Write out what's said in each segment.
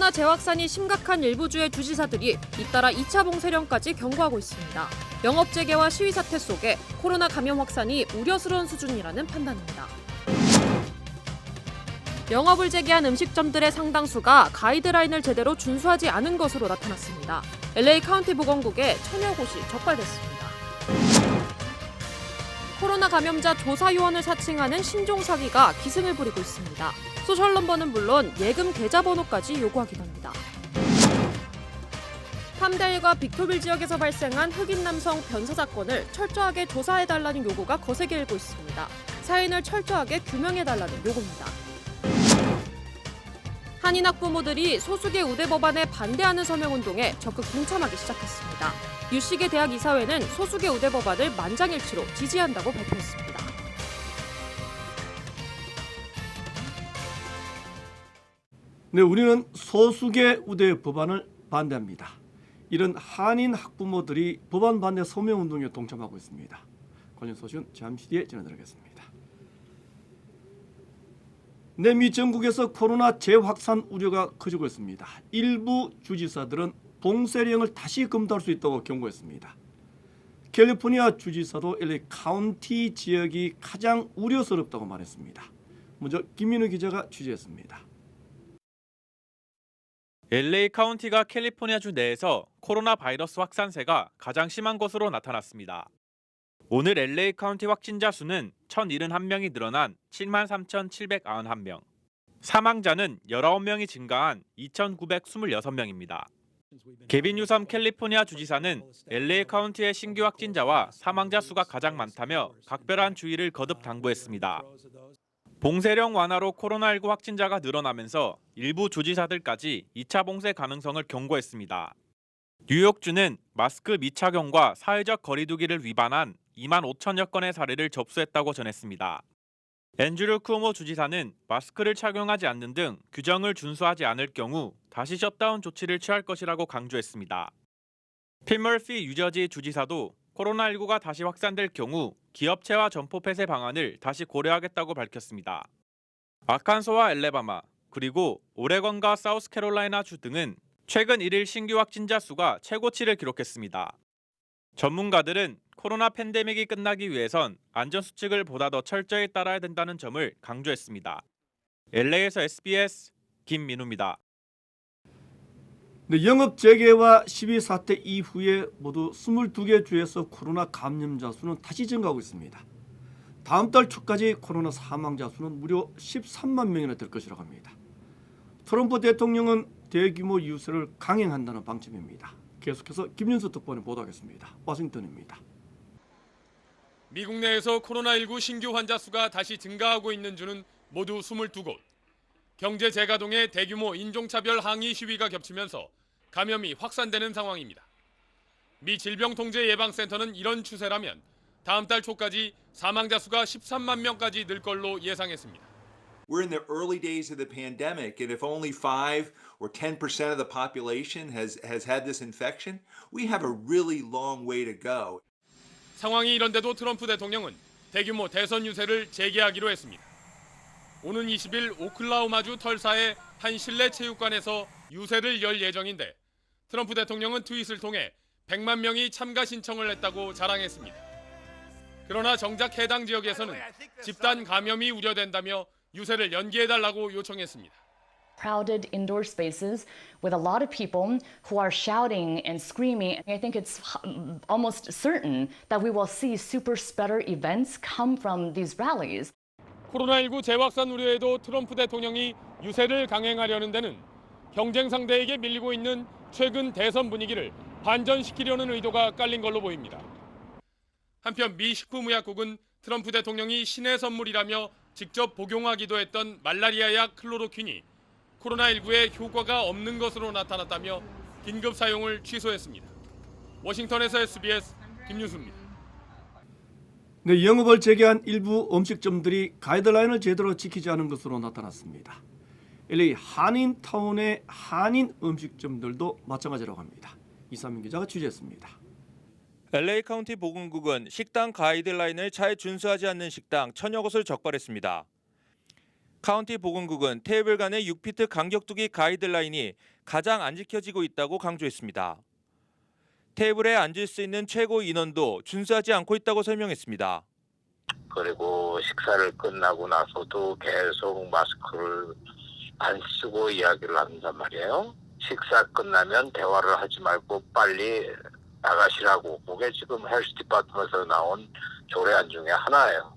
코로나 재확산이 심각한 일부 주의 주지사들이 잇따라 2차 봉쇄령까지 경고하고 있습니다. 영업 재개와 시위 사태 속에 코로나 감염 확산이 우려스러운 수준이라는 판단입니다. 영업을 재개한 음식점들의 상당수가 가이드라인을 제대로 준수하지 않은 것으로 나타났습니다. LA 카운티 보건국에 천여 곳이 적발됐습니다. 코로나 감염자 조사 요원을 사칭하는 신종 사기가 기승을 부리고 있습니다. 소셜 넘버는 물론 예금 계좌 번호까지 요구하기도 합니다. 팜데일과 빅토빌 지역에서 발생한 흑인 남성 변사 사건을 철저하게 조사해달라는 요구가 거세게 일고 있습니다. 사인을 철저하게 규명해달라는 요구입니다. 한인 학부모들이 소수계 우대 법안에 반대하는 서명운동에 적극 동참하기 시작했습니다. 유시계 대학 이사회는 소수계 우대 법안을 만장일치로 지지한다고 발표했습니다. 네, 우리는 소수계 우대 법안을 반대합니다. 이런 한인 학부모들이 법안 반대 서명운동에 동참하고 있습니다. 관련 소식은 잠시 뒤에 전해드리겠습니다. 네, 미 전국에서 코로나 재확산 우려가 커지고 있습니다. 일부 주지사들은 봉쇄령을 다시 검토할 수 있다고 경고했습니다. 캘리포니아 주지사도 LA 카운티 지역이 가장 우려스럽다고 말했습니다. 먼저 김민우 기자가 취재했습니다. LA 카운티가 캘리포니아주 내에서 코로나 바이러스 확산세가 가장 심한 것으로 나타났습니다. 오늘 LA 카운티 확진자 수는 1,071명이 늘어난 73,791명. 사망자는 19명이 증가한 2,926명입니다. 게빈 뉴섬 캘리포니아 주지사는 LA 카운티의 신규 확진자와 사망자 수가 가장 많다며 각별한 주의를 거듭 당부했습니다. 봉쇄령 완화로 코로나19 확진자가 늘어나면서 일부 주지사들까지 2차 봉쇄 가능성을 경고했습니다. 뉴욕주는 마스크 미착용과 사회적 거리두기를 위반한 2만 5천여 건의 사례를 접수했다고 전했습니다. 앤드류 쿠오모 주지사는 마스크를 착용하지 않는 등 규정을 준수하지 않을 경우 다시 셧다운 조치를 취할 것이라고 강조했습니다. 필 머피 뉴저지 주지사도 코로나19가 다시 확산될 경우 기업체와 점포 폐쇄 방안을 다시 고려하겠다고 밝혔습니다. 아칸소와 엘레바마, 그리고 오레곤과 사우스캐롤라이나 주 등은 최근 1일 신규 확진자 수가 최고치를 기록했습니다. 전문가들은 코로나 팬데믹이 끝나기 위해선 안전수칙을 보다 더 철저히 따라야 된다는 점을 강조했습니다. LA에서 SBS 김민우입니다. 네, 영업 재개와 시위 사태 이후에 모두 22개 주에서 코로나 감염자 수는 다시 증가하고 있습니다. 다음 달 초까지 코로나 사망자 수는 무려 13만 명이나 될 것이라고 합니다. 트럼프 대통령은 대규모 유세를 강행한다는 방침입니다. 계속해서 김윤수 특보는 보도하겠습니다. 워싱턴입니다. 미국 내에서 코로나19 신규 환자 수가 다시 증가하고 있는 주는 모두 22곳. 경제 재가동에 대규모 인종차별 항의 시위가 겹치면서 감염이 확산되는 상황입니다. 미 질병통제예방센터는 이런 추세라면 다음 달 초까지 사망자 수가 13만 명까지 늘 걸로 예상했습니다. We're in the early days of the pandemic, and if only 5 or 10% of the population has had this infection, we have a really long way to go. 상황이 이런데도 트럼프 대통령은 대규모 대선 유세를 재개하기로 했습니다. 오는 20일 오클라호마주 털사의 한 실내 체육관에서 유세를 열 예정인데 트럼프 대통령은 트윗을 통해 100만 명이 참가 신청을 했다고 자랑했습니다. 그러나 정작 해당 지역에서는 집단 감염이 우려된다며 유세를 연기해달라고 요청했습니다. Crowded indoor spaces with a lot of people who are shouting and screaming. I think it's almost certain that we will see super spreader events come from these rallies. 코로나19 재확산 우려에도 트럼프 대통령이 유세를 강행하려는 데는 경쟁 상대에게 밀리고 있는 최근 대선 분위기를 반전시키려는 의도가 깔린 걸로 보입니다. 한편 미 식품의약국은 트럼프 대통령이 신의 선물이라며 직접 복용하기도 했던 말라리아 약 클로로퀸이 코로나19에 효과가 없는 것으로 나타났다며 긴급 사용을 취소했습니다. 워싱턴에서 SBS 김윤수입니다. 네, 영업을 재개한 일부 음식점들이 가이드라인을 제대로 지키지 않은 것으로 나타났습니다. LA 한인타운의 한인 음식점들도 마찬가지라고 합니다. 이상민 기자가 취재했습니다. LA 카운티 보건국은 식당 가이드라인을 잘 준수하지 않는 식당 천여 곳을 적발했습니다. 카운티 보건국은 테이블 간의 6피트 간격두기 가이드라인이 가장 안 지켜지고 있다고 강조했습니다. 테이블에 앉을 수 있는 최고 인원도 준수하지 않고 있다고 설명했습니다. 그리고 식사를 끝나고 나서도 계속 마스크를 안 쓰고 이야기를 한단 말이에요. 식사 끝나면 대화를 하지 말고 빨리 나가시라고. 그게 지금 헬스 디파트먼트에서 나온 조례안 중에 하나예요.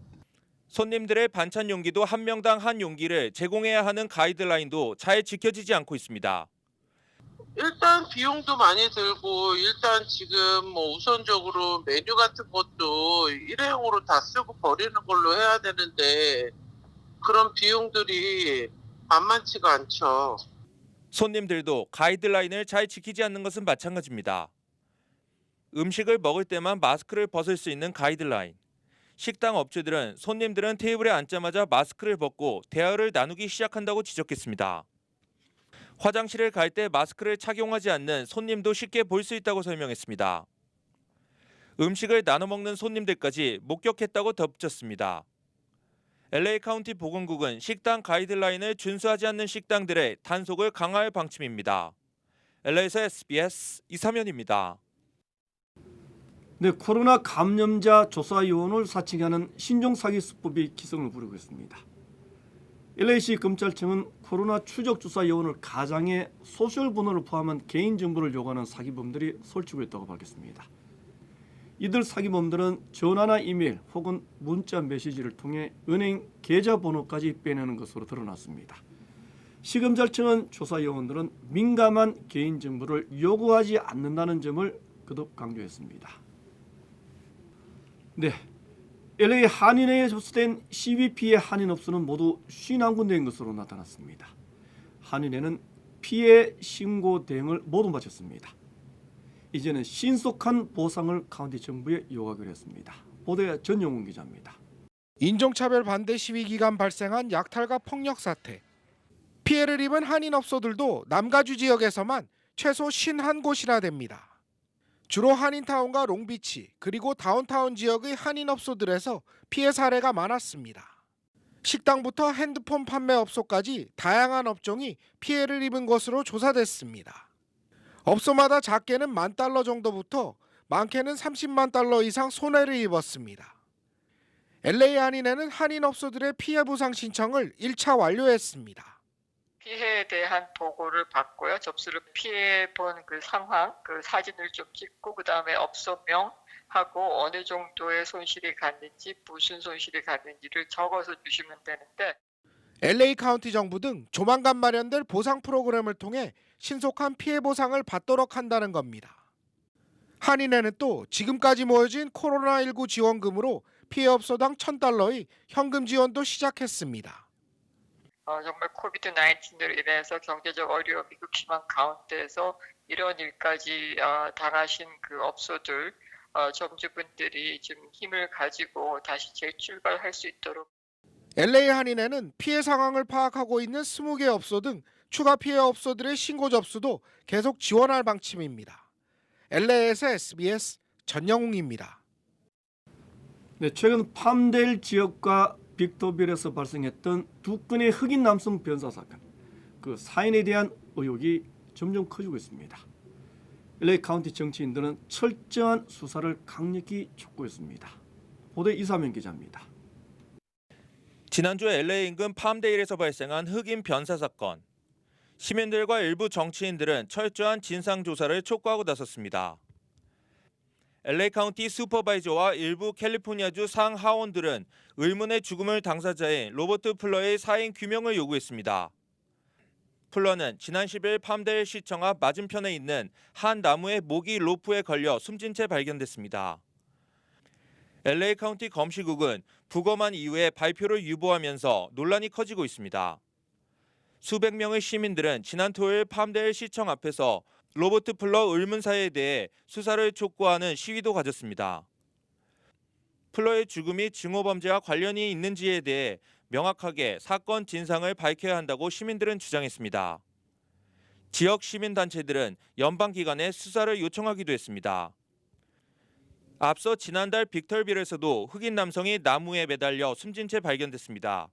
손님들의 반찬 용기도 한 명당 한 용기를 제공해야 하는 가이드라인도 잘 지켜지지 않고 있습니다. 일단 비용도 많이 들고 일단 지금 뭐 우선적으로 메뉴 같은 것도 일회용으로 다 쓰고 버리는 걸로 해야 되는데 그런 비용들이 만만치가 않죠. 손님들도 가이드라인을 잘 지키지 않는 것은 마찬가지입니다. 음식을 먹을 때만 마스크를 벗을 수 있는 가이드라인. 식당 업체들은 손님들은 테이블에 앉자마자 마스크를 벗고 대화를 나누기 시작한다고 지적했습니다. 화장실을 갈 때 마스크를 착용하지 않는 손님도 쉽게 볼 수 있다고 설명했습니다. 음식을 나눠 먹는 손님들까지 목격했다고 덧붙였습니다. LA 카운티 보건국은 식당 가이드라인을 준수하지 않는 식당들의 단속을 강화할 방침입니다. LA에서 SBS 이사면입니다. 네, 코로나 감염자 조사 요원을 사칭하는 신종 사기 수법이 기승을 부리고 있습니다. LA시 검찰청은 코로나 추적 조사 요원을 가장의 소셜 번호를 포함한 개인 정보를 요구하는 사기범들이 설치고 있다고 밝혔습니다. 이들 사기범들은 전화나 이메일 혹은 문자 메시지를 통해 은행 계좌 번호까지 빼내는 것으로 드러났습니다. 시검찰청은 조사 요원들은 민감한 개인 정보를 요구하지 않는다는 점을 거듭 강조했습니다. 네, LA 한인회에 접수된 시비 피해 한인업소는 모두 51군데인 것으로 나타났습니다. 한인회는 피해 신고 대응을 모두 마쳤습니다. 이제는 신속한 보상을 카운티 정부에 요구하기로 했습니다. 보도의 전영훈 기자입니다. 인종차별 반대 시위 기간 발생한 약탈과 폭력 사태. 피해를 입은 한인업소들도 남가주 지역에서만 최소 51곳이나 됩니다. 주로 한인타운과 롱비치 그리고 다운타운 지역의 한인업소들에서 피해 사례가 많았습니다. 식당부터 핸드폰 판매업소까지 다양한 업종이 피해를 입은 것으로 조사됐습니다. 업소마다 작게는 $10,000 정도부터 많게는 $300,000 이상 손해를 입었습니다. LA 한인회는 한인업소들의 피해 보상 신청을 1차 완료했습니다. 피해에 대한 보고를 받고요. 접수를 피해 본 그 상황, 그 사진을 좀 찍고 그다음에 업소명하고 어느 정도의 손실이 갔는지 무슨 손실이 갔는지를 적어서 주시면 되는데 LA 카운티 정부 등 조만간 마련될 보상 프로그램을 통해 신속한 피해 보상을 받도록 한다는 겁니다. 한인회는 또 지금까지 모여진 코로나19 지원금으로 피해 업소당 $1,000의 현금 지원도 시작했습니다. 정말 코비드-19으로 인해서 경제적 어려움이 극심한 가운데에서 이런 일까지 당하신 그 업소들, 점주분들이 좀 힘을 가지고 다시 재출발할 수 있도록 LA 한인회는 피해 상황을 파악하고 있는 20개 업소 등 추가 피해 업소들의 신고 접수도 계속 지원할 방침입니다. LA에서 SBS 전영웅입니다. 네, 최근 팜데일 지역과 빅터빌에서 발생했던 두 건의 흑인 남성 변사 사건, 그 사인에 대한 의혹이 점점 커지고 있습니다. LA 카운티 정치인들은 철저한 수사를 강력히 촉구했습니다. 보도 이사면 기자입니다. 지난주 LA 인근 팜데일에서 발생한 흑인 변사 사건. 시민들과 일부 정치인들은 철저한 진상조사를 촉구하고 나섰습니다. LA 카운티 슈퍼바이저와 일부 캘리포니아주 상하원들은 의문의 죽음을 당사자인 로버트 플러의 사인 규명을 요구했습니다. 플러는 지난 10일 팜데일 시청 앞 맞은편에 있는 한 나무의 모기 로프에 걸려 숨진 채 발견됐습니다. LA 카운티 검시국은 부검한 이후에 발표를 유보하면서 논란이 커지고 있습니다. 수백 명의 시민들은 지난 토요일 팜데일 시청 앞에서 로버트 플러 의문사에 대해 수사를 촉구하는 시위도 가졌습니다. 플러의 죽음이 증오범죄와 관련이 있는지에 대해 명확하게 사건 진상을 밝혀야 한다고 시민들은 주장했습니다. 지역 시민단체들은 연방기관에 수사를 요청하기도 했습니다. 앞서 지난달 빅터빌에서도 흑인 남성이 나무에 매달려 숨진 채 발견됐습니다.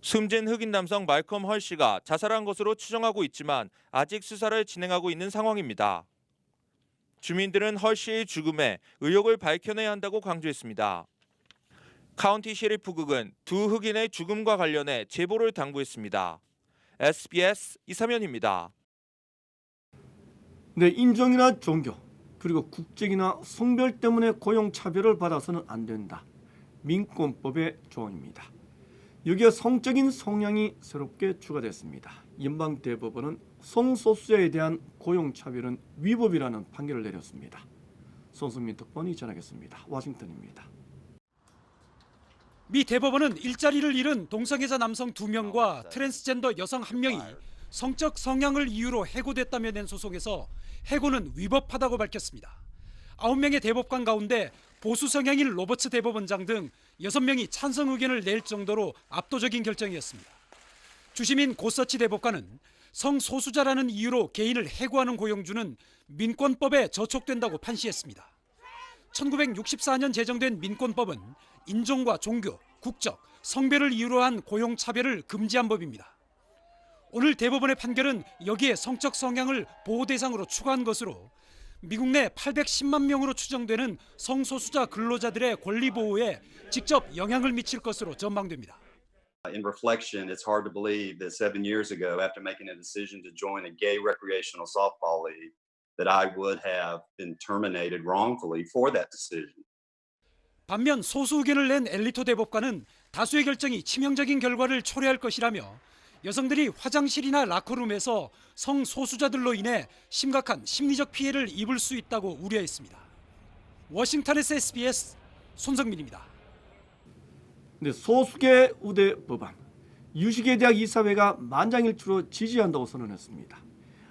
숨진 흑인 남성 말컴 헐 씨가 자살한 것으로 추정하고 있지만 아직 수사를 진행하고 있는 상황입니다. 주민들은 헐 씨의 죽음에 의혹을 밝혀내야 한다고 강조했습니다. 카운티 셰리프국은 두 흑인의 죽음과 관련해 제보를 당부했습니다. SBS 이사면입니다. 네, 인종이나 종교 그리고 국적이나 성별 때문에 고용차별을 받아서는 안 된다. 민권법의 조항입니다. 여기에 성적인 성향이 새롭게 추가됐습니다. 연방대법원은 성소수자에 대한 고용차별은 위법이라는 판결을 내렸습니다. 손승민 특파원이 전하겠습니다. 워싱턴입니다. 미 대법원은 일자리를 잃은 동성애자 남성 2명과 트랜스젠더 여성 1명이 성적 성향을 이유로 해고됐다며 낸 소송에서 해고는 위법하다고 밝혔습니다. 9명의 대법관 가운데 보수 성향인 로버츠 대법원장 등 6명이 찬성 의견을 낼 정도로 압도적인 결정이었습니다. 주심인 고서치 대법관은 성소수자라는 이유로 개인을 해고하는 고용주는 민권법에 저촉된다고 판시했습니다. 1964년 제정된 민권법은 인종과 종교, 국적, 성별을 이유로 한 고용차별을 금지한 법입니다. 오늘 대법원의 판결은 여기에 성적 성향을 보호 대상으로 추가한 것으로 미국 내 810만 명으로 추정되는 성소수자 근로자들의 권리 보호에 직접 영향을 미칠 것으로 전망됩니다. In reflection, it's hard to believe that 7 years ago, after making a decision to join a gay recreational softball league, that I would have been terminated wrongfully for that decision. 반면 소수 의견을 낸 엘리토 대법관은 다수의 결정이 치명적인 결과를 초래할 것이라며 여성들이 화장실이나 라커룸에서 성소수자들로 인해 심각한 심리적 피해를 입을 수 있다고 우려했습니다. 워싱턴에서 SBS 손성민입니다. 네, 소수계 우대 법안. 유시계 대학 이사회가 만장일치로 지지한다고 선언했습니다.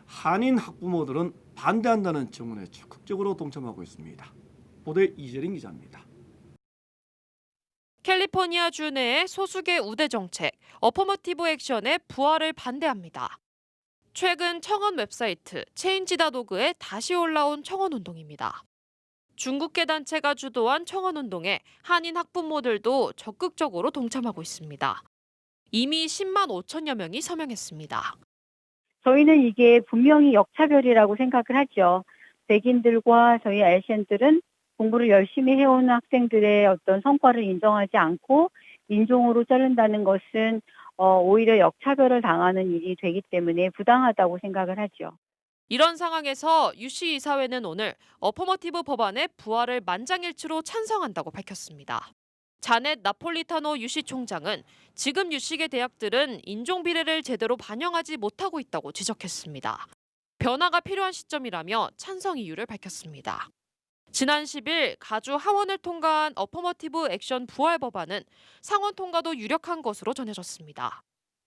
한인 학부모들은 반대한다는 청원에 적극적으로 동참하고 있습니다. 보도에 이재린 기자입니다. 캘리포니아주 내의 소수계 우대 정책, 어퍼머티브 액션의 부활을 반대합니다. 최근 청원 웹사이트 체인지.org에 다시 올라온 청원운동입니다. 중국계 단체가 주도한 청원운동에 한인 학부모들도 적극적으로 동참하고 있습니다. 이미 10만 5천여 명이 서명했습니다. 저희는 이게 분명히 역차별이라고 생각을 하죠. 백인들과 저희 아시안들은 공부를 열심히 해오는 학생들의 어떤 성과를 인정하지 않고 인종으로 자른다는 것은 오히려 역차별을 당하는 일이 되기 때문에 부당하다고 생각을 하죠. 이런 상황에서 유시 이사회는 오늘 어퍼머티브 법안의 부활을 만장일치로 찬성한다고 밝혔습니다. 자넷 나폴리타노 유시 총장은 지금 유시계 대학들은 인종 비례를 제대로 반영하지 못하고 있다고 지적했습니다. 변화가 필요한 시점이라며 찬성 이유를 밝혔습니다. 지난 10일 가주 하원을 통과한 어퍼머티브 액션 부활 법안은 상원 통과도 유력한 것으로 전해졌습니다.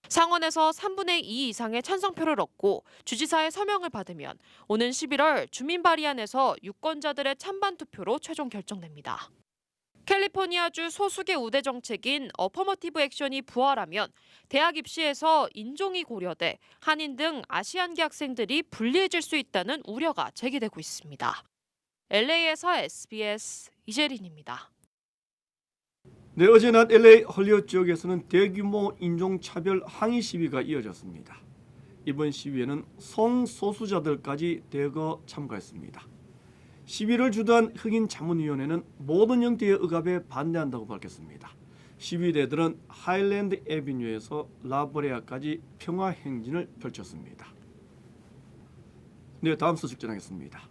상원에서 3분의 2 이상의 찬성표를 얻고 주지사의 서명을 받으면 오는 11월 주민 발의안에서 유권자들의 찬반 투표로 최종 결정됩니다. 캘리포니아주 소수계 우대 정책인 어퍼머티브 액션이 부활하면 대학 입시에서 인종이 고려돼 한인 등 아시안계 학생들이 불리해질 수 있다는 우려가 제기되고 있습니다. LA에서 SBS 이재린입니다. 네, 어제 낮 LA 헐리우드 지역에서는 대규모 인종차별 항의 시위가 이어졌습니다. 이번 시위에는 성소수자들까지 대거 참가했습니다. 시위를 주도한 흑인 자문위원회는 모든 형태의 억압에 반대한다고 밝혔습니다. 시위대들은 하일랜드 애비뉴에서 라버레아까지 평화행진을 펼쳤습니다. 네, 다음 소식 전하겠습니다.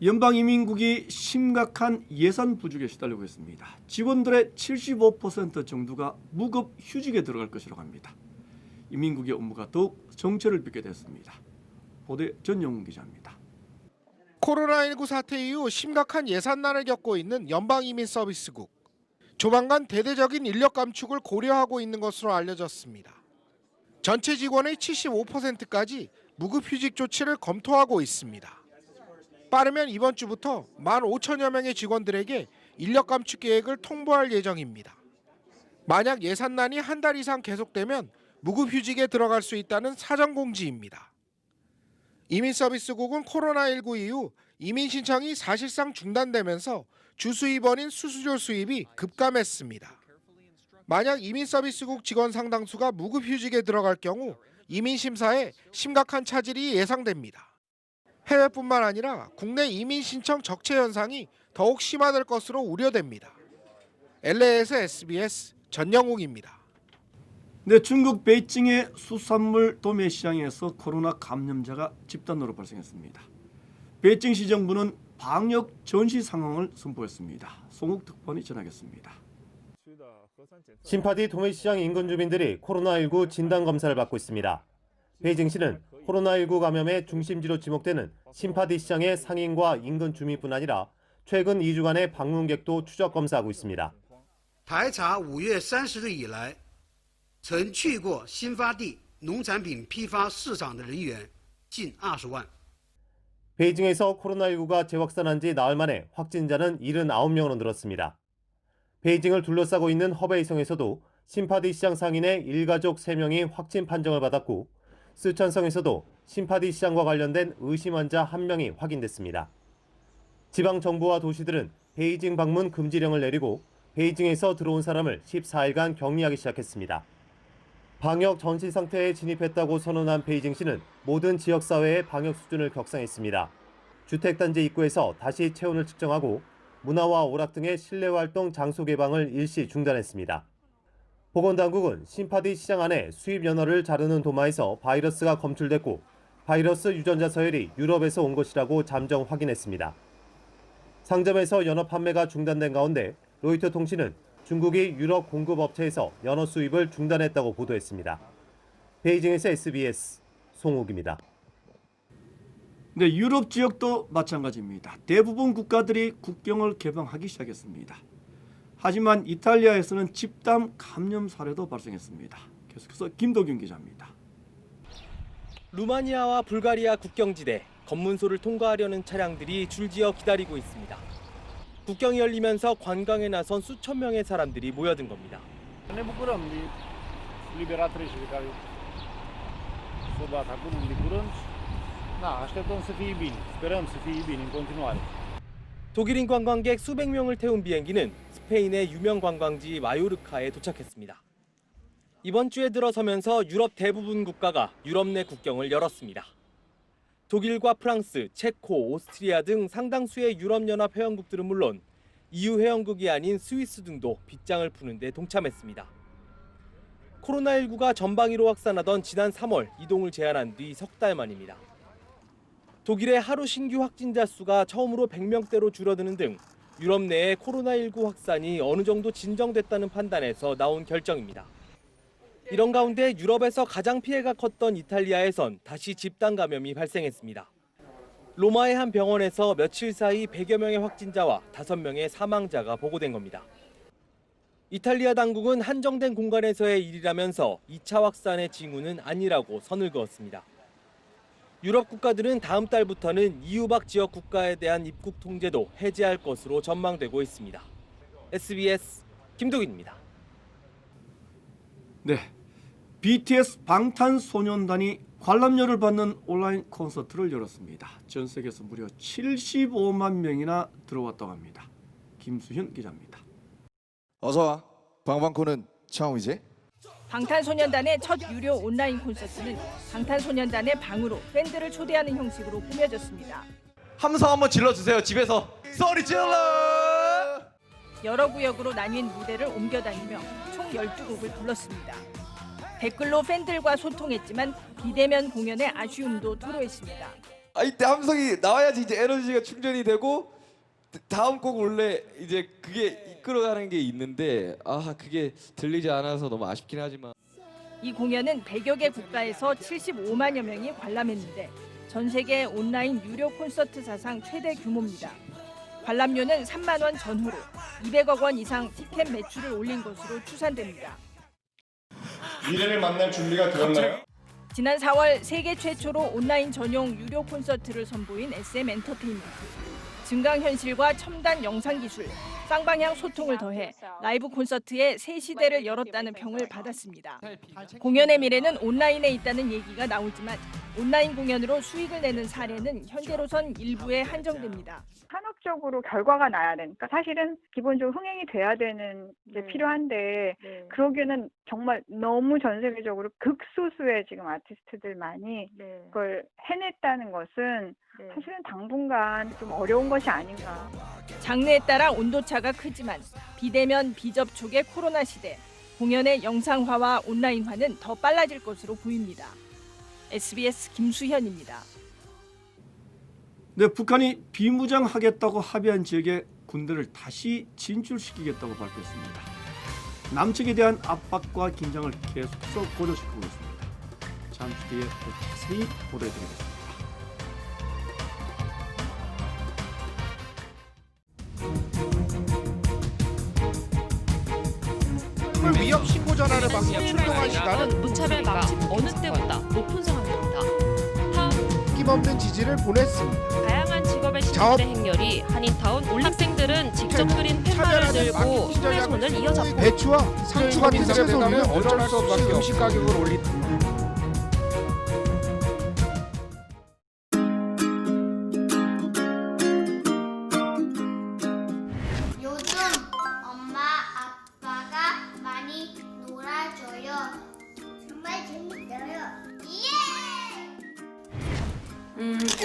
연방이민국이 심각한 예산 부족에 시달리고 있습니다. 직원들의 75% 정도가 무급 휴직에 들어갈 것이라고 합니다. 이민국의 업무가 더욱 정체를 빚게 됐습니다. 보도에 전영훈 기자입니다. 코로나19 사태 이후 심각한 예산난을 겪고 있는 연방이민서비스국. 조만간 대대적인 인력 감축을 고려하고 있는 것으로 알려졌습니다. 전체 직원의 75%까지 무급 휴직 조치를 검토하고 있습니다. 빠르면 이번 주부터 15,000여 명의 직원들에게 인력 감축 계획을 통보할 예정입니다. 만약 예산난이 한 달 이상 계속되면 무급 휴직에 들어갈 수 있다는 사전 공지입니다. 이민서비스국은 코로나19 이후 이민 신청이 사실상 중단되면서 주수입원인 수수료 수입이 급감했습니다. 만약 이민서비스국 직원 상당수가 무급휴직에 들어갈 경우 이민심사에 심각한 차질이 예상됩니다. 해외뿐만 아니라 국내 이민 신청 적체 현상이 더욱 심화될 것으로 우려됩니다. LA에서 SBS 전영욱입니다. 네, 중국 베이징의 수산물 도매 시장에서 코로나 감염자가 집단으로 발생했습니다. 베이징 시정부는 방역 전시 상황을 선포했습니다. 송욱 특파원이 전하겠습니다. 신파디 도매시장 인근 주민들이 코로나19 진단검사를 받고 있습니다. 베이징시는 코로나19 감염의 중심지로 지목되는 신파디 시장의 상인과 인근 주민뿐 아니라 최근 2주간의 방문객도 추적 검사하고 있습니다. 排查5月30日以来曾去过新发地农产品批发市场的人员近20万。 베이징에서 코로나19가 재확산한 지 나흘 만에 확진자는 79명으로 늘었습니다. 베이징을 둘러싸고 있는 허베이성에서도 신파디 시장 상인의 일가족 3명이 확진 판정을 받았고 쓰촨성에서도 신파디 시장과 관련된 의심 환자 1명이 확인됐습니다. 지방정부와 도시들은 베이징 방문 금지령을 내리고 베이징에서 들어온 사람을 14일간 격리하기 시작했습니다. 방역 전시 상태에 진입했다고 선언한 베이징시는 모든 지역사회의 방역 수준을 격상했습니다. 주택단지 입구에서 다시 체온을 측정하고 문화와 오락 등의 실내활동 장소 개방을 일시 중단했습니다. 보건당국은 신파디 시장 안에 수입 연어를 자르는 도마에서 바이러스가 검출됐고 바이러스 유전자 서열이 유럽에서 온 것이라고 잠정 확인했습니다. 상점에서 연어 판매가 중단된 가운데 로이터 통신은 중국이 유럽 공급업체에서 연어 수입을 중단했다고 보도했습니다. 베이징에서 SBS 송욱입니다. 네, 유럽 지역도 마찬가지입니다. 대부분 국가들이 국경을 개방하기 시작했습니다. 하지만 이탈리아에서는 집단 감염 사례도 발생했습니다. 계속해서 김도균 기자입니다. 루마니아와 불가리아 국경지대, 검문소를 통과하려는 차량들이 줄지어 기다리고 있습니다. 국경이 열리면서 관광에 나선 수천 명의 사람들이 모여든 겁니다. Ne bucurăm libera trecerii care s-au dat acum de curând. Da, așteptăm să fie bine. Sperăm să fie bine în continuare. 독일인 관광객 수백 명을 태운 비행기는 스페인의 유명 관광지 마요르카에 도착했습니다. 이번 주에 들어서면서 유럽 대부분 국가가 유럽 내 국경을 열었습니다. 독일과 프랑스, 체코, 오스트리아 등 상당수의 유럽연합 회원국들은 물론 EU 회원국이 아닌 스위스 등도 빗장을 푸는 데 동참했습니다. 코로나19가 전방위로 확산하던 지난 3월 이동을 제한한 뒤 석 달 만입니다. 독일의 하루 신규 확진자 수가 처음으로 100명대로 줄어드는 등 유럽 내의 코로나19 확산이 어느 정도 진정됐다는 판단에서 나온 결정입니다. 이런 가운데 유럽에서 가장 피해가 컸던 이탈리아에선 다시 집단 감염이 발생했습니다. 로마의 한 병원에서 며칠 사이 100여 명의 확진자와 5명의 사망자가 보고된 겁니다. 이탈리아 당국은 한정된 공간에서의 일이라면서 2차 확산의 징후는 아니라고 선을 그었습니다. 유럽 국가들은 다음 달부터는 EU 밖 지역 국가에 대한 입국 통제도 해제할 것으로 전망되고 있습니다. SBS 김도균입니다. 네, BTS 방탄소년단이 관람료를 받는 온라인 콘서트를 열었습니다. 전 세계에서 무려 75만 명이나 들어왔다고 합니다. 김수현 기자입니다. 어서 와. 방방코는 처음이지? 방탄소년단의 첫 유료 온라인 콘서트는 방탄소년단의 방으로 팬들을 초대하는 형식으로 꾸며졌습니다. 함성 한번 질러주세요. 집에서 소리 질러! 여러 구역으로 나뉜 무대를 옮겨다니며 총 12곡을 불렀습니다. 댓글로 팬들과 소통했지만 비대면 공연의 아쉬움도 토로했습니다. 이때 함성이 나와야지 이제 에너지가 충전이 되고 다음 곡 원래 이제 그게 이끌어가는 게 있는데 그게 들리지 않아서 너무 아쉽긴 하지만 이 공연은 100여 개 국가에서 75만여 명이 관람했는데 전 세계 온라인 유료 콘서트 사상 최대 규모입니다. 관람료는 3만 원 전후로 200억 원 이상 티켓 매출을 올린 것으로 추산됩니다. 미래를 만날 준비가 되었나요? 지난 4월 세계 최초로 온라인 전용 유료 콘서트를 선보인 SM 엔터테인먼트. 증강현실과 첨단 영상기술, 쌍방향 소통을 더해 라이브 콘서트에 새 시대를 열었다는 평을 받았습니다. 공연의 미래는 온라인에 있다는 얘기가 나오지만 온라인 공연으로 수익을 내는 사례는 현재로선 일부에 한정됩니다. 산업적으로 결과가 나야 되니까 사실은 기본적으로 흥행이 돼야 되는 게 필요한데 그러기에는 정말 너무 전 세계적으로 극소수의 지금 아티스트들만이 그걸 해냈다는 것은 사실은 당분간 좀 어려운 것이 아닌가. 장르에 따라 온도차가 크지만 비대면 비접촉의 코로나 시대, 공연의 영상화와 온라인화는 더 빨라질 것으로 보입니다. SBS 김수현입니다. 네, 북한이 비무장하겠다고 합의한 지역에 군대를 다시 진출시키겠다고 발표했습니다. 남측에 대한 압박과 긴장을 계속해서 고조시키고 있습니다. 잠시 뒤에 더 자세히 보도해드리겠습니다. 위협 신고 전화를 받고 출동한 시간은 무차별 방지 어느 때보다 높은 상황입니다. 힘없는 지지를 보냈습니다. 다양한 직업의 신입대 행렬이 한인타운 학생들은 직접 그린 팻말을 들고 손에 손을 이어잡고 배추와 상추 같은 채소는 어쩔 수 없이 음식 가격을 올린다. 요즘 엄마 아빠가 많이 놀아줘요. 정말 재밌어요.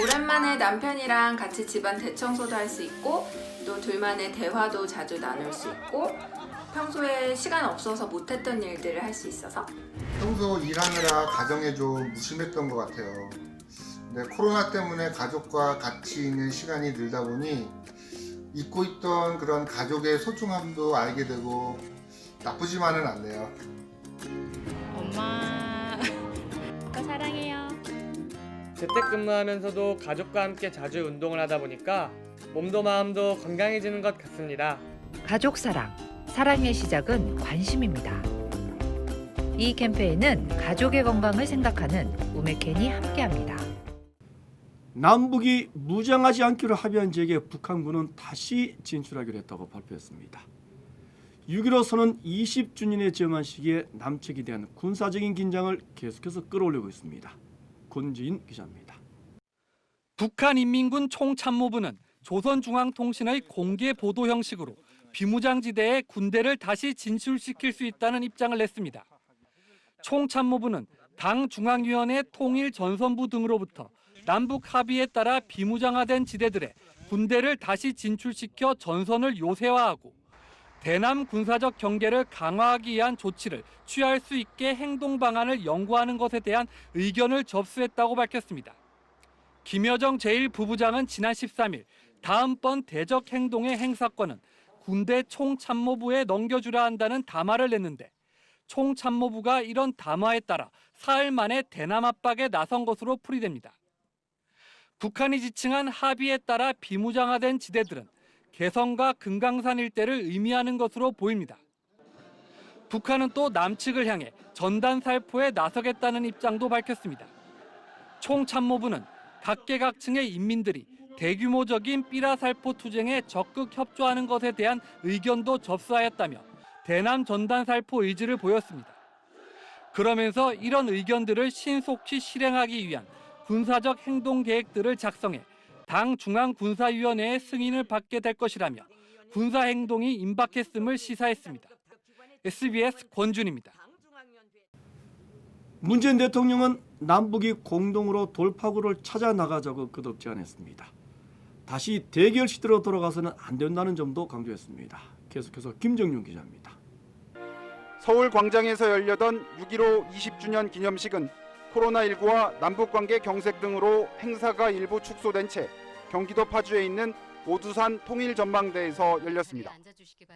오랜만에 남편이랑 같이 집안 대청소도 할 수 있고 또 둘만의 대화도 자주 나눌 수 있고 평소에 시간 없어서 못했던 일들을 할 수 있어서 평소 일하느라 가정에 좀 무심했던 것 같아요. 근데 코로나 때문에 가족과 같이 있는 시간이 늘다 보니 잊고 있던 그런 가족의 소중함도 알게 되고 나쁘지만은 않네요. 엄마, 아빠 사랑해요. 재택근무하면서도 가족과 함께 자주 운동을 하다 보니까 몸도 마음도 건강해지는 것 같습니다. 가족 사랑, 사랑의 시작은 관심입니다. 이 캠페인은 가족의 건강을 생각하는 우메켄이 함께합니다. 남북이 무장하지 않기로 합의한 지역에 북한군은 다시 진출하기로 했다고 발표했습니다. 6.15 선언 20주년에 저음한 시기에 남측에 대한 군사적인 긴장을 계속해서 끌어올리고 있습니다. 권지인 기자입니다. 북한인민군 총참모부는 조선중앙통신의 공개 보도 형식으로 비무장지대에 군대를 다시 진출시킬 수 있다는 입장을 냈습니다. 총참모부는 당 중앙위원회 통일전선부 등으로부터 남북 합의에 따라 비무장화된 지대들에 군대를 다시 진출시켜 전선을 요새화하고 대남 군사적 경계를 강화하기 위한 조치를 취할 수 있게 행동 방안을 연구하는 것에 대한 의견을 접수했다고 밝혔습니다. 김여정 제1부부장은 지난 13일 다음번 대적 행동의 행사권은 군대 총참모부에 넘겨주라 한다는 담화를 냈는데 총참모부가 이런 담화에 따라 사흘 만에 대남 압박에 나선 것으로 풀이됩니다. 북한이 지칭한 합의에 따라 비무장화된 지대들은 개성과 금강산 일대를 의미하는 것으로 보입니다. 북한은 또 남측을 향해 전단 살포에 나서겠다는 입장도 밝혔습니다. 총참모부는 각계각층의 인민들이 대규모적인 삐라 살포 투쟁에 적극 협조하는 것에 대한 의견도 접수하였다며 대남 전단 살포 의지를 보였습니다. 그러면서 이런 의견들을 신속히 실행하기 위한 군사적 행동 계획들을 작성해 당 중앙군사위원회의 승인을 받게 될 것이라며 군사 행동이 임박했음을 시사했습니다. SBS 권준입니다. 문재인 대통령은 남북이 공동으로 돌파구를 찾아 나가자고 끝없지 제안했습니다. 다시 대결 시대로 돌아가서는 안 된다는 점도 강조했습니다. 계속해서 김정윤 기자입니다. 서울 광장에서 열렸던 6.15 20주년 기념식은 코로나19와 남북관계 경색 등으로 행사가 일부 축소된 채 경기도 파주에 있는 오두산 통일전망대에서 열렸습니다.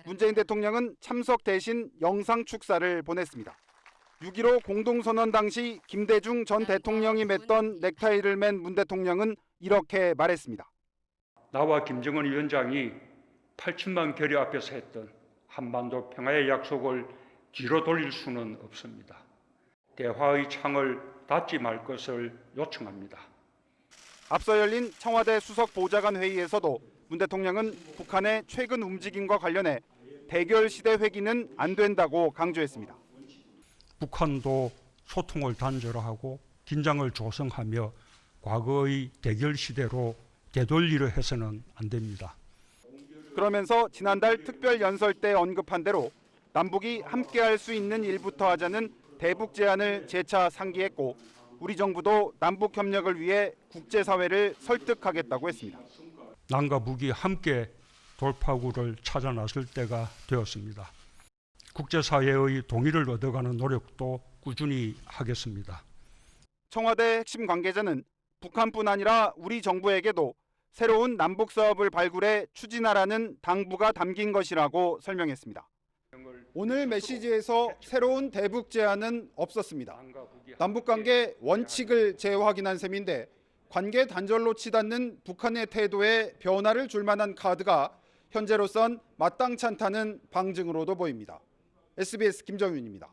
문재인 대통령은 참석 대신 영상 축사를 보냈습니다. 6.15 공동선언 당시 김대중 전 대통령이 맸던 넥타이를 맨 문 대통령은 이렇게 말했습니다. 나와 김정은 위원장이 80만 결의 앞에서 했던 한반도 평화의 약속을 뒤로 돌릴 수는 없습니다. 대화의 창을 닫지 말 것을 요청합니다. 앞서 열린 청와대 수석 보좌관 회의에서도 문 대통령은 북한의 최근 움직임과 관련해 대결 시대 회귀는 안 된다고 강조했습니다. 북한도 소통을 단절하고 긴장을 조성하며 과거의 대결 시대로 되돌리려 해서는 안 됩니다. 그러면서 지난달 특별 연설 때 언급한 대로 남북이 함께할 수 있는 일부터 하자는 대북 제안을 재차 상기했고 우리 정부도 남북 협력을 위해 국제사회를 설득하겠다고 했습니다. 남과 북이 함께 돌파구를 찾아 나설 때가 되었습니다. 국제사회의 동의를 얻어가는 노력도 꾸준히 하겠습니다. 청와대 핵심 관계자는 북한뿐 아니라 우리 정부에게도 새로운 남북 사업을 발굴해 추진하라는 당부가 담긴 것이라고 설명했습니다. 오늘 메시지에서 새로운 대북 제안은 없었습니다. 남북관계 원칙을 재확인한 셈인데 관계 단절로 치닫는 북한의 태도에 변화를 줄 만한 카드가 현재로선 마땅치 않다는 방증으로도 보입니다. SBS 김정윤입니다.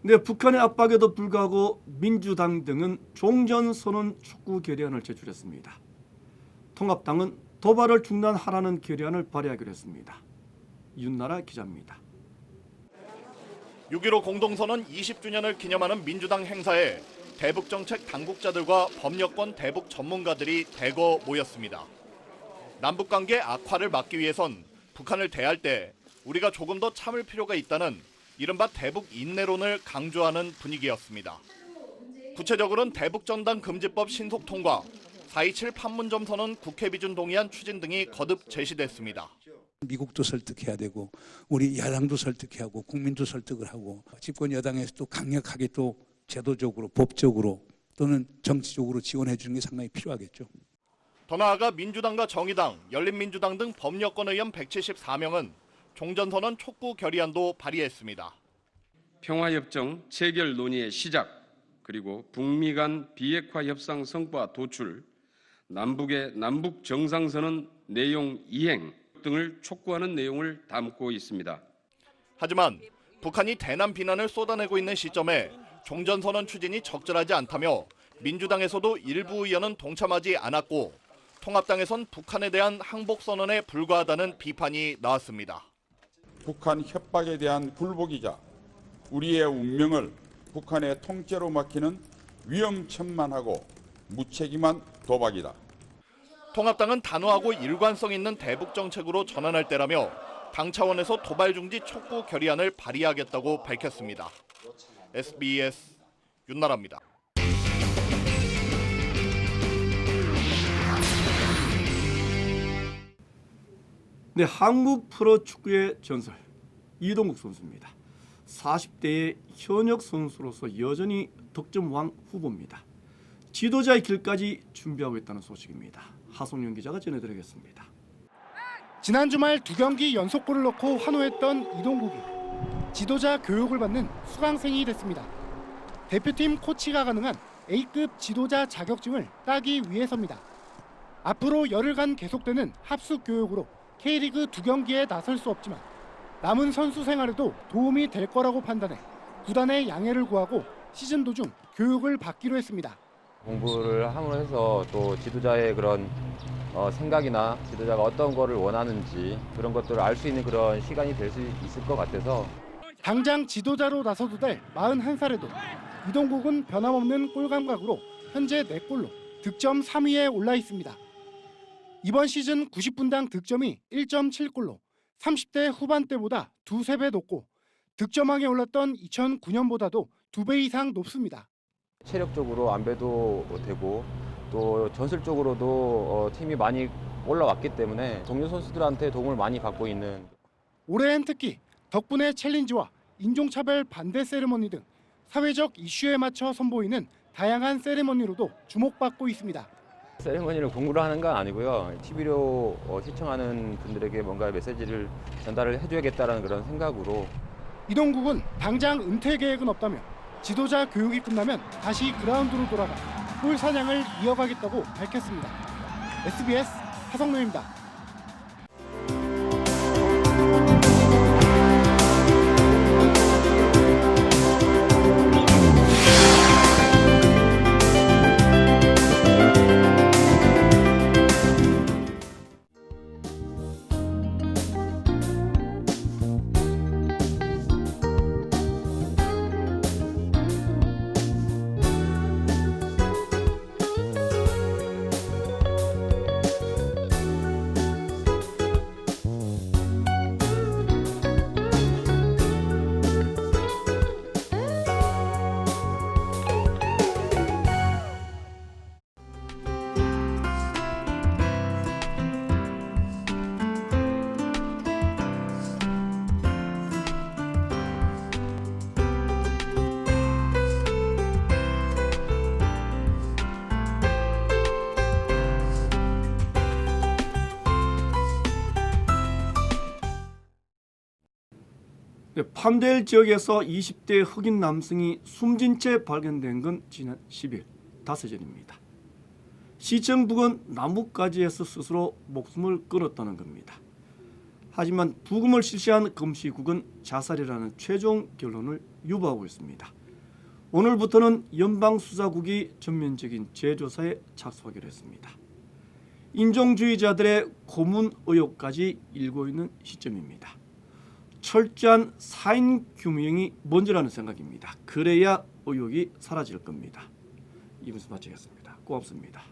네, 북한의 압박에도 불구하고 민주당 등은 종전선언 촉구 결의안을 제출했습니다. 통합당은 도발을 중단하라는 결의안을 발의하기로 했습니다. 윤나라 기자입니다. 6.15 공동선언 20주년을 기념하는 민주당 행사에 대북정책 당국자들과 법여권 대북 전문가들이 대거 모였습니다. 남북관계 악화를 막기 위해선 북한을 대할 때 우리가 조금 더 참을 필요가 있다는 이른바 대북 인내론을 강조하는 분위기였습니다. 구체적으로는 대북전단 금지법 신속 통과, 4.27 판문점 선언 국회 비준 동의안 추진 등이 거듭 제시됐습니다. 미국도 설득해야 되고 우리 야당도 설득해야 하고 국민도 설득을 하고 집권 여당에서도 강력하게 또 제도적으로 법적으로 또는 정치적으로 지원해 주는 게 상당히 필요하겠죠. 더 나아가 민주당과 정의당, 열린민주당 등 법여권 의원 174명은 종전선언 촉구 결의안도 발의했습니다. 평화협정 체결 논의의 시작, 그리고 북미 간 비핵화 협상 성과 도출, 남북의 남북 정상선언 내용 이행 등을 촉구하는 내용을 담고 있습니다. 하지만 북한이 대남 비난을 쏟아내고 있는 시점에 종전선언 추진이 적절하지 않다며 민주당에서도 일부 의원은 동참하지 않았고 통합당에선 북한에 대한 항복선언에 불과하다는 비판이 나왔습니다. 북한 협박에 대한 굴복이자 우리의 운명을 북한의 통째로 맡기는 위험천만하고 무책임한 도박이다. 통합당은 단호하고 일관성 있는 대북 정책으로 전환할 때라며 당 차원에서 도발 중지 촉구 결의안을 발의하겠다고 밝혔습니다. SBS 윤나라입니다. 네, 한국 프로축구의 전설 이동국 선수입니다. 40대의 현역 선수로서 여전히 득점왕 후보입니다. 지도자의 길까지 준비하고 있다는 소식입니다. 하성윤 기자가 전해드리겠습니다. 지난 주말 2경기 연속골을 넣고 환호했던 이동국이 지도자 교육을 받는 수강생이 됐습니다. 대표팀 코치가 가능한 A급 지도자 자격증을 따기 위해서입니다. 앞으로 열흘간 계속되는 합숙 교육으로 K리그 2경기에 나설 수 없지만 남은 선수 생활에도 도움이 될 거라고 판단해 구단의 양해를 구하고 시즌 도중 교육을 받기로 했습니다. 공부를 함으로 해서 또 지도자의 그런 생각이나 지도자가 어떤 거를 원하는지 그런 것들을 알 수 있는 그런 시간이 될 수 있을 것 같아서 당장 지도자로 나서도 될 41살에도 이동국은 변함없는 골 감각으로 현재 4골로 득점 3위에 올라 있습니다. 이번 시즌 90분당 득점이 1.7골로 30대 후반대보다 2~3배 높고 득점왕에 올랐던 2009년보다도 2배 이상 높습니다. 체력적으로 안배도 되고 또 전술적으로도 팀이 많이 올라왔기 때문에 동료 선수들한테 도움을 많이 받고 있는 올해엔 특히 덕분에 챌린지와 인종차별 반대 세레머니 등 사회적 이슈에 맞춰 선보이는 다양한 세레머니로도 주목받고 있습니다. 세레머니를 공부를 하는 건 아니고요. TV로 시청하는 분들에게 뭔가 메시지를 전달을 해줘야겠다는 그런 생각으로 이동국은 당장 은퇴 계획은 없다며 지도자 교육이 끝나면 다시 그라운드로 돌아가 골 사냥을 이어가겠다고 밝혔습니다. SBS 하성룡입니다. 판대일 지역에서 20대 흑인 남성이 숨진 채 발견된 건 지난 10일 닷새전입니다. 시청 부근 나뭇가지에서 스스로 목숨을 끊었다는 겁니다. 하지만 부검을 실시한 검시국은 자살이라는 최종 결론을 유보하고 있습니다. 오늘부터는 연방수사국이 전면적인 재조사에 착수하기로 했습니다. 인종주의자들의 고문 의혹까지 일고 있는 시점입니다. 철저한 사인 규명이 먼저라는 생각입니다. 그래야 의혹이 사라질 겁니다. 이분수 마치겠습니다. 고맙습니다.